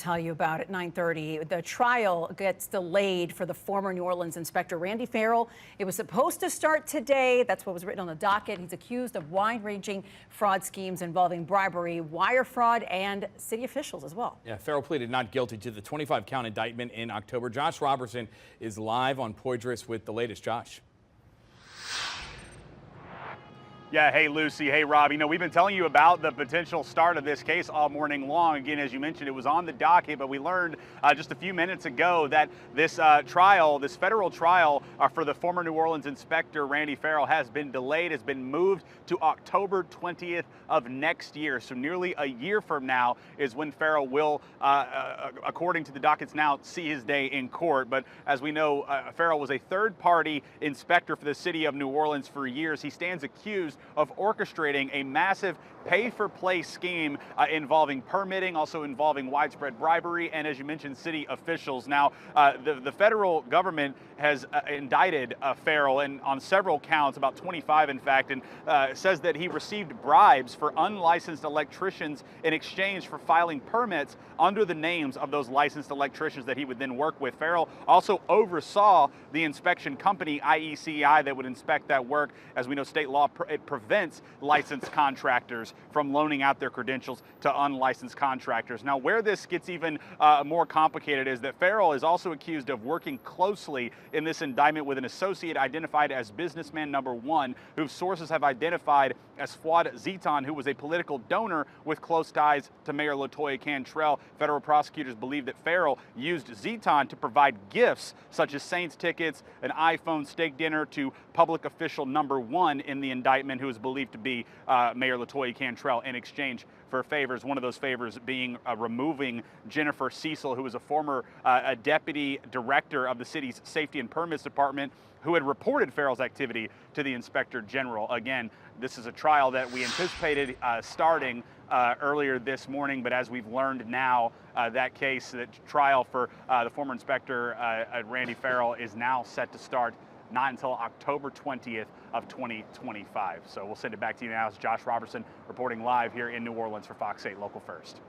Tell you about at 9:30. The trial gets delayed for the former New Orleans inspector Randy Ferrell. It was supposed to start today. That's what was written on the docket. He's accused of wide-ranging fraud schemes involving bribery, wire fraud, and city officials as well. Yeah, Ferrell pleaded not guilty to the 25-count indictment in October. Josh Robertson is live on Poydras with the latest. Josh. Yeah, hey Lucy, hey Rob. You know, we've been telling you about the potential start of this case all morning long. Again, as you mentioned, it was on the docket, but we learned just a few minutes ago that this trial, this federal trial for the former New Orleans inspector Randy Ferrell has been delayed, has been moved to October 20th of next year. So nearly a year from now is when Ferrell will, according to the dockets now, see his day in court. But as we know, Ferrell was a third-party inspector for the city of New Orleans for years. He stands accused of orchestrating a massive pay-for-play scheme involving permitting, also involving widespread bribery, and as you mentioned, city officials. Now, the federal government has indicted Ferrell and on several counts, about 25 in fact, and says that he received bribes for unlicensed electricians in exchange for filing permits under the names of those licensed electricians that he would then work with. Ferrell also oversaw the inspection company, IECI, that would inspect that work. As we know, state law prevents licensed contractors from loaning out their credentials to unlicensed contractors. Now, where this gets even more complicated is that Ferrell is also accused of working closely in this indictment with an associate identified as businessman number one, whose sources have identified as Fuad Zitan, who was a political donor with close ties to Mayor LaToya Cantrell. Federal prosecutors believe that Ferrell used Zitan to provide gifts such as Saints tickets, an iPhone, steak dinner to public official number one in the indictment, who is believed to be Mayor LaToya Cantrell, in exchange for favors. One of those favors being removing Jennifer Cecil, who was a former deputy director of the city's Safety and Permits Department, who had reported Ferrell's activity to the Inspector General. Again, this is a trial that we anticipated starting earlier this morning, but as we've learned now, that case, that trial for the former inspector Randy Ferrell, is now set to start not until October 20th of 2025. So we'll send it back to you now. It's Josh Robertson reporting live here in New Orleans for Fox 8 Local First.